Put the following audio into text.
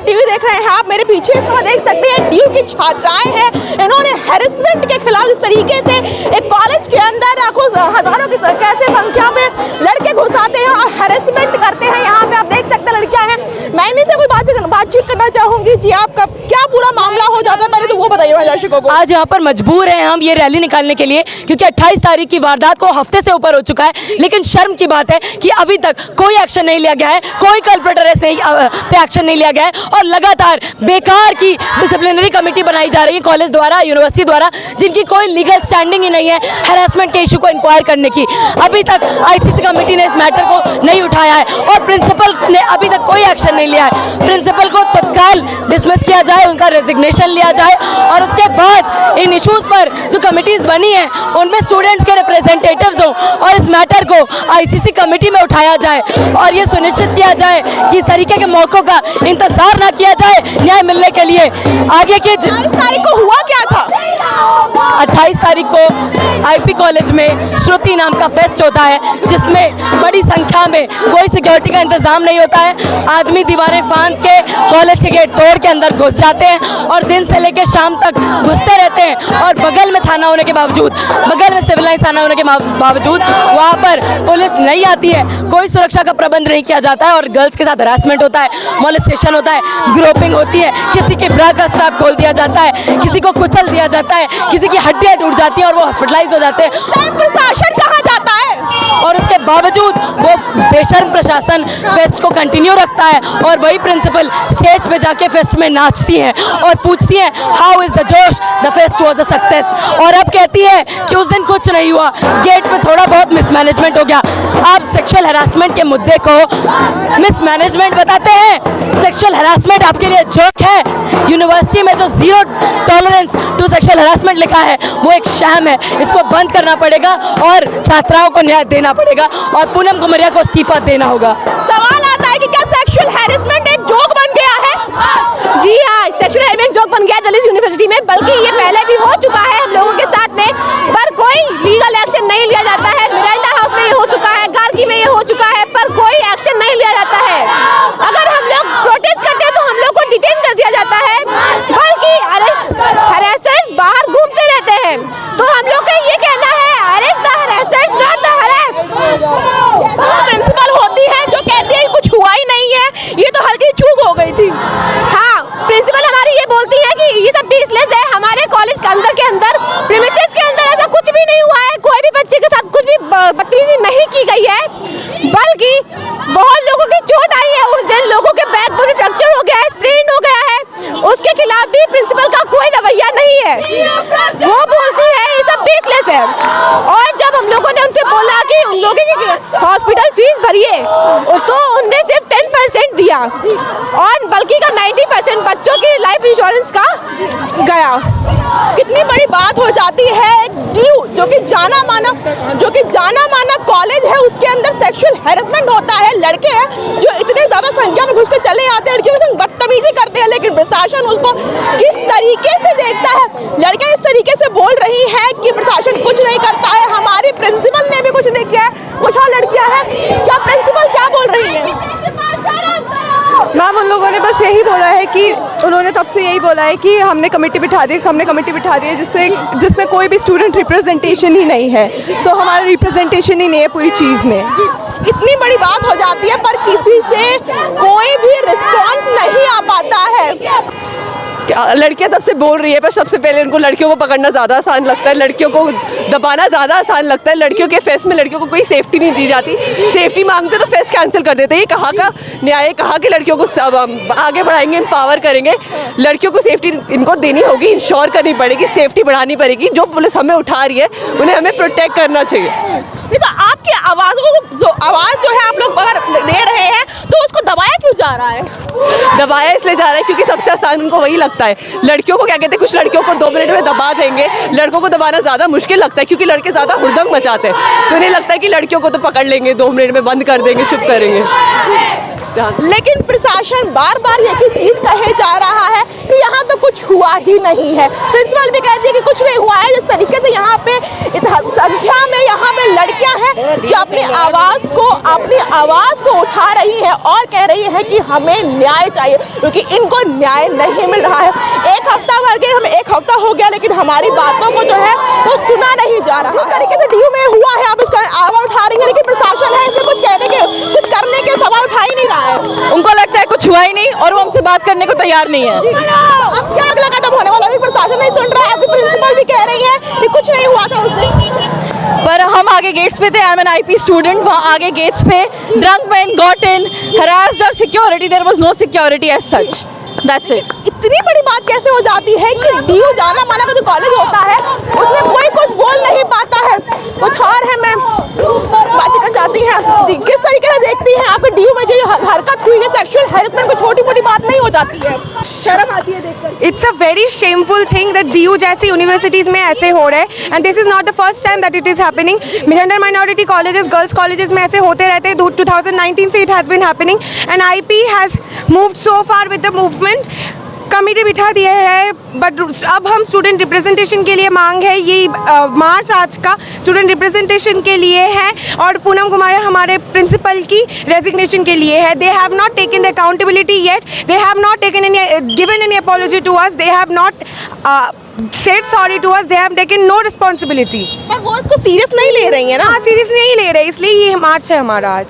TV देख रहे हैं आप, मेरे पीछे देख सकते हैं डीयू की छात्राएं हैं। इन्होंने हैरेसमेंट के खिलाफ इस तरीके से एक कॉलेज के अंदर हजारों की कैसे संख्या में लड़के घुसाते हैं और हैरेसमेंट करते हैं। यहाँ पे आप देख सकते हैं लड़कियां हैं। मैं इन्हीं से कोई बातचीत करना चाहूंगी। जी, आपका क्या पूरा मामला हो जाता है, पहले तो वो बताइए दर्शकों को। आज यहाँ पर मजबूर हैं हम ये रैली निकालने के लिए, क्योंकि 28 तारीख की वारदात को हफ्ते से ऊपर हो चुका है, लेकिन शर्म की बात है कि अभी तक कोई एक्शन नहीं लिया गया है, कोई कल्प्रिट अरेस्ट पे एक्शन नहीं लिया गया है और लगातार बेकार की डिसिप्लिनरी कमेटी बनाई जा रही है कॉलेज द्वारा, यूनिवर्सिटी द्वारा, जिनकी कोई लीगल स्टैंडिंग ही नहीं है हैरेसमेंट के इशू को इंक्वायर करने की। अभी तक आईसीसी कमेटी ने इस मैटर को नहीं उठाया है और प्रिंसिपल ने अभी तक कोई एक्शन नहीं लिया है। प्रिंसिपल को तत्काल डिसमिस किया जाए, उनका रेजिग्नेशन लिया जाए और उसके बाद इन इश्यूज पर जो कमिटीज बनी है उनमें स्टूडेंट्स के रिप्रेजेंटेटिव्स हों और इस मैटर को आईसीसी कमेटी में उठाया जाए और ये सुनिश्चित किया जाए कि इस तरीके के मौकों का इंतजार ना किया जाए न्याय मिलने के लिए। आगे के 28 तारीख को हुआ क्या था? 28 तारीख को आईपी कॉलेज में श्रुति नाम का फेस्ट होता है, जिसमें बड़ी संख्या में कोई सिक्योरिटी का इंतजाम नहीं होता है। आदमी दीवारें फांद के कॉलेज के गेट तोड़ के अंदर घुस जाते हैं और दिन से लेकर शाम तक घुसते रहते हैं और बगल में थाना होने के बावजूद, बगल में सिविल लाइन थाना होने के बावजूद वहाँ पर पुलिस नहीं आती है, कोई सुरक्षा का प्रबंध नहीं किया जाता है और गर्ल्स के साथ हरासमेंट होता है, मोलेस्टेशन होता है, ग्रोपिंग होती है, किसी के ब्रा का स्ट्रैप खोल दिया जाता है, किसी को कुचल दिया जाता है, किसी की हड्डियां टूट जाती है और वो हॉस्पिटलाइज हो जाते हैं। प्रशासन कहाँ जाता है? और उसके बावजूद वो बेशर्म प्रशासन फेस्ट को कंटिन्यू रखता है और वही प्रिंसिपल स्टेज पे जाके फेस्ट में नाचती हैं और पूछती हैं हाउ इज द जोश, the fest was a success. और अब कहती है कि उस दिन कुछ नहीं हुआ, गेट पे थोड़ा बहुत मिसमैनेजमेंट हो गया। आप सेक्सुअल हरासमेंट के मुद्दे को मिसमैनेजमेंट बताते हैं। सेक्सुअल हरासमेंट आपके लिए जोक है? यूनिवर्सिटी में जो zero tolerance to sexual harassment लिखा है वो एक शैम है, इसको बंद करना पड़ेगा और छात्राओं को न्याय देना पड़ेगा और पूनम कुमरिया को इस्तीफा देना होगा। सवाल आता है कि क्या सेक्सुअल हैरेसमेंट एक जोक बन गया है? जी हाँ, सेक्सुअल हैरेसमेंट जोक बन गया दिल्ली यूनिवर्सिटी में, बल्कि ये पहले भी हो चुका है हम लोगों के साथ में, पर कोई लीगल एक्शन नहीं लिया जाता है। मिरांडा हाउस में ये हो चुका है, गार्गी में ये हो चुका है, पर कोई एक्शन नहीं लिया जाता है। अगर हम लोग प्रोटेस्ट करते हैं तो हम लोग को डिटेन कर दिया जाता है, बल्कि हरेसर्स बाहर घूमते रहते हैं। तो हम लोग का ये कहना है, arrest the harassers, not the harassed. Principal होती है जो कहती है कुछ हुआ ही नहीं है, ये तो हल्की चूक हो गई थी। हाँ, प्रिंसिपल हमारी ये बोलती है कि ये सब बेसलेस है। हमारे कॉलेज के अंदर प्रीमिसेस के अंदर ऐसा कुछ भी नहीं हुआ है, कोई भी बच्चे के साथ कुछ भी बदतमीजी नहीं की गई है, बल्कि बहुत लोगों की चोट आई है। उस दिन लोगों के बैकबोन फ्रैक्चर हो गया है, स्प्रेन हो गया है, उसके खिलाफ भी प्रिंसिपल का कोई रवैया नहीं है। वो बोलती है ये सब बेसलेस है। और जब हम लोगों ने उनसे बोला कि उन लोगों की हॉस्पिटल फीस भरिए, तो उनने सिर्फ 10% दिया और बल्कि का 90% बच्चों की लाइफ इंश्योरेंस का गया। कितनी बड़ी बात हो जाती है। डीयू जो कि जाना माना कॉलेज है, उसके अंदर सेक्सुअल हैरेसमेंट होता है। लड़के हैं जो इतने ज्यादा संख्या में घुस के चले आते हैं, लड़कियों के संग बदतमीजी करते हैं, लेकिन प्रशासन उसको किस तरीके से देखता है। लड़कियां इस तरीके से बोल रही हैं कि प्रशासन कुछ नहीं करता है, हमारी प्रिंसिपल ने भी कुछ नहीं किया है। कुछ और लड़कियां हैं, क्या प्रिंसिपल क्या बोल रही है? मैम, उन लोगों ने बस यही बोला है कि उन्होंने तब से यही बोला है कि हमने कमेटी बिठा दी है जिसमें कोई भी स्टूडेंट रिप्रेजेंटेशन ही नहीं है, तो हमारा रिप्रेजेंटेशन ही नहीं है पूरी चीज़ में। इतनी बड़ी बात हो जाती है पर किसी से कोई भी रिस्पॉन्स नहीं आ पाता है। लड़कियां तब से बोल रही है, पर सबसे पहले उनको लड़कियों को पकड़ना ज़्यादा आसान लगता है, लड़कियों को दबाना ज़्यादा आसान लगता है। लड़कियों के फेस्ट में लड़कियों को कोई सेफ्टी नहीं दी जाती, सेफ्टी मांगते तो फेस्ट कैंसिल कर देते हैं। ये कहाँ का न्याय? कहाँ कि लड़कियों को आगे बढ़ाएंगे, एम्पावर करेंगे। लड़कियों को सेफ्टी इनको देनी होगी, इंश्योर करनी पड़ेगी, सेफ्टी बढ़ानी पड़ेगी। जो पुलिस हमें उठा रही है उन्हें हमें प्रोटेक्ट करना चाहिए। नहीं तो आपकी आवाज़ जो है आप लोग अगर ले रहे हैं तो उसको दबाया क्यों जा रहा है? दबाया इसलिए जा रहा है क्योंकि सबसे आसान उनको वही लगता है। लड़कियों को क्या कहते हैं, कुछ लड़कियों को 2 मिनट में दबा देंगे, लड़कों को दबाना ज़्यादा मुश्किल लगता है क्योंकि लड़के ज़्यादा हुड़दंग मचाते हैं। तो नहीं लगता है कि लड़कियों को तो पकड़ लेंगे, 2 मिनट में बंद कर देंगे, चुप करेंगे। लेकिन प्रशासन बार बार ये चीज कहे जा रहा है कि यहाँ तो कुछ हुआ ही नहीं है। प्रिंसिपल भी कहती है कि कुछ नहीं हुआ है। जिस तरीके से यहाँ पे संख्या में यहाँ पे लड़कियां हैं जो अपनी आवाज को उठा रही हैं और कह रही हैं कि हमें न्याय चाहिए, क्योंकि इनको न्याय नहीं मिल रहा है। एक हफ्ता भर के हमें 1 हफ्ता हो गया, लेकिन हमारी बातों को जो है वो सुना नहीं जा रहा। जिस तरीके से डीयू में हुआ है, आप इसका आवाज उठा रही है, लेकिन प्रशासन है इसे कुछ कहने के, कुछ करने के सवाल उठा ही नहीं रहा है। उनको लगता है कुछ हुआ ही नहीं और वो हमसे बात करने को तैयार नहीं है। अब क्या अगला कदम होने वाला है? प्रशासन नहीं सुन रहा है। अभी प्रिंसिपल भी कह रही है कि कुछ नहीं हुआ था उस दिन, पर हम आगे गेट्स पे थे। I am an IP student. वहाँ आगे गेट्स पे drunk man got in, harassed our security, there was no security as such. That's it. इतनी बड़ी बात कैसे हो जाती है कि डीयू जाना माना का जो कॉलेज होता है उसमें कोई कुछ बोल नहीं पाता है। कुछ और है, मैं बात करना चाहती हैं जी, किस तरीके से देखती हैं आपके डीयू में जो हरकत हुई है, सेक्सुअल हैरेसमेंट, को छोटी मोटी बात नहीं हो जाती है? शर्म आती है देखकर। It's a very shameful thing that DU जैसी यूनिवर्सिटीज़ में ऐसे हो रहा है, and this is not the first time that it is happening. Gender minority colleges, girls colleges में ऐसे होते रहते हैं। 2019 से it has been happening, and IP has moved so far with the movement. Committee बिठा दिए है, बट अब हम स्टूडेंट रिप्रेजेंटेशन के लिए मांग है। ये मार्च आज का स्टूडेंट रिप्रेजेंटेशन के लिए है और पूनम कुमार हमारे प्रिंसिपल की रेजिग्नेशन के लिए है। They have not taken the accountability yet, they have not taken any given any apology to us, they have not said sorry to us, they have taken no responsibility. पर वो इसको serious नहीं ले रही है ना? हाँ, सीरियस नहीं ले रहे, इसलिए ये मार्च है हमारा आज।